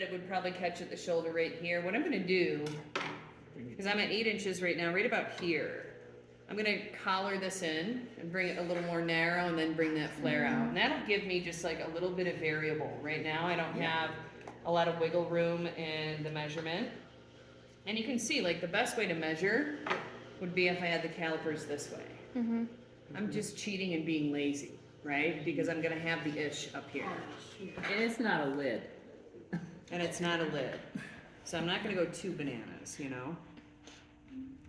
It would probably catch at the shoulder right here. What I'm gonna do, because I'm at 8 inches right now, right about here. I'm gonna collar this in and bring it a little more narrow and then bring that flare out. And that'll give me just like a little bit of variable. Right now I don't have a lot of wiggle room in the measurement. And you can see like the best way to measure would be if I had the calipers this way. I'm just cheating and being lazy, right? Because I'm gonna have the ish up here. And it's not a lid. And it's not a lid. So I'm not gonna go too bananas, you know?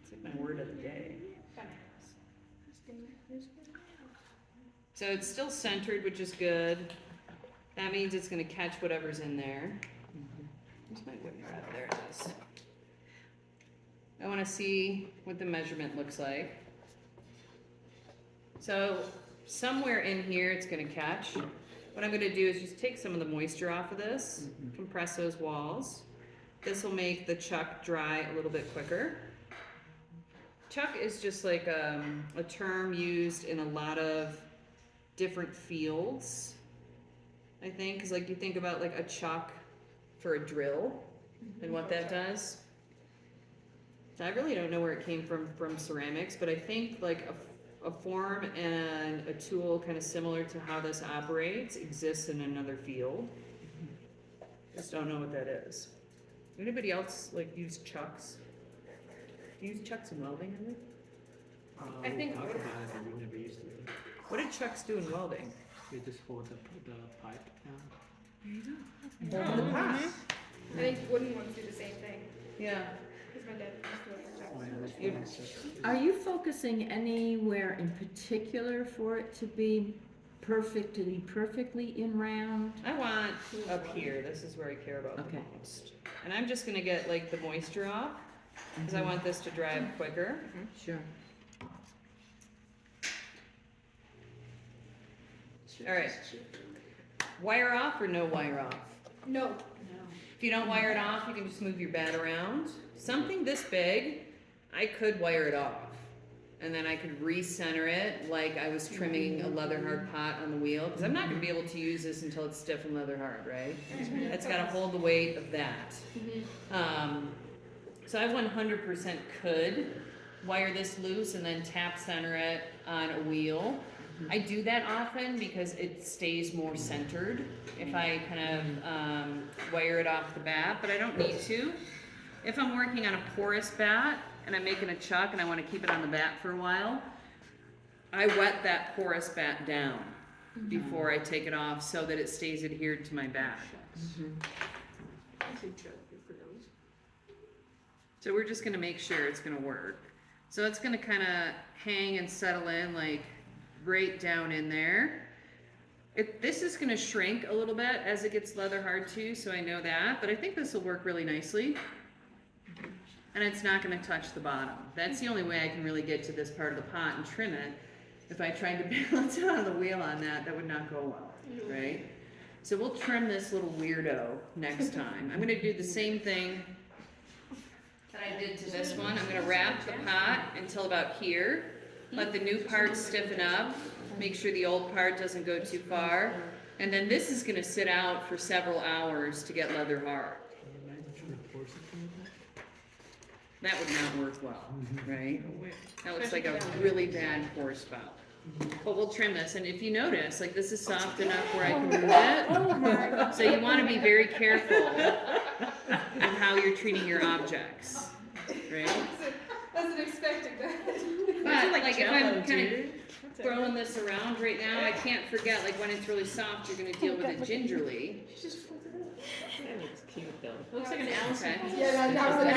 It's like my word of the day. So it's still centered, which is good. That means it's gonna catch whatever's in there. Where's my whip rod? There it is. I wanna see what the measurement looks like. So somewhere in here it's gonna catch. What I'm gonna do is just take some of the moisture off of this, compress those walls. This will make the chuck dry a little bit quicker. Chuck is just like a term used in a lot of different fields, I think, because like you think about like a chuck for a drill and what that does. So I really don't know where it came from ceramics, but I think like a form and a tool kind of similar to how this operates exists in another field. Just don't know what that is. Anybody else like use chucks? Do you use chucks in welding? I think talk about it, but we never used it. What did chucks do in welding? We just hold the pipe down. Hold the pipe. I think wooden ones do the same thing. Yeah. Because my dad used to work for Oh, Chuck's. yeah, that's just- Are you focusing anywhere in particular for it to be perfectly in round? I want up here. This is where I care about Okay. the most. And I'm just gonna get like the moisture off because I want this to dry up quicker. Sure. All right. Wire off or no wire off? No. If you don't wire it off, you can just move your bat around. Something this big, I could wire it off. And then I could recenter it like I was trimming a leather hard pot on the wheel. Because I'm not going to be able to use this until it's stiff and leather hard, right? It's got to hold the weight of that. So I 100% could wire this loose and then tap center it on a wheel. I do that often because it stays more centered if I kind of wire it off the bat, but I don't need to. If I'm working on a porous bat and I'm making a chuck and I want to keep it on the bat for a while, I wet that porous bat down before I take it off so that it stays adhered to my bat. So we're just going to make sure it's going to work. So it's going to kind of hang and settle in like right down in there. This is going to shrink a little bit as it gets leather hard too, so I know that, but I think this will work really nicely. And it's not going to touch the bottom. That's the only way I can really get to this part of the pot and trim it. If I tried to balance it on the wheel on that, that would not go well, right? So we'll trim this little weirdo next time. I'm going to do the same thing that I did to this one. I'm going to wrap the pot until about here. Let the new part stiffen up. Make sure the old part doesn't go too far. And then this is going to sit out for several hours to get leather hard. Can you imagine trying to force it through that? That would not work well, right? That looks like a really bad pour spout. But we'll trim this, and if you notice, like this is soft enough where I can move it. So you want to be very careful of how you're treating your objects, right? Wasn't expecting that. But like if I'm kind of throwing this around right now, I can't forget like when it's really soft, you're going to deal with it gingerly. That looks cute though. Looks like an Alice. Okay. Yeah, that was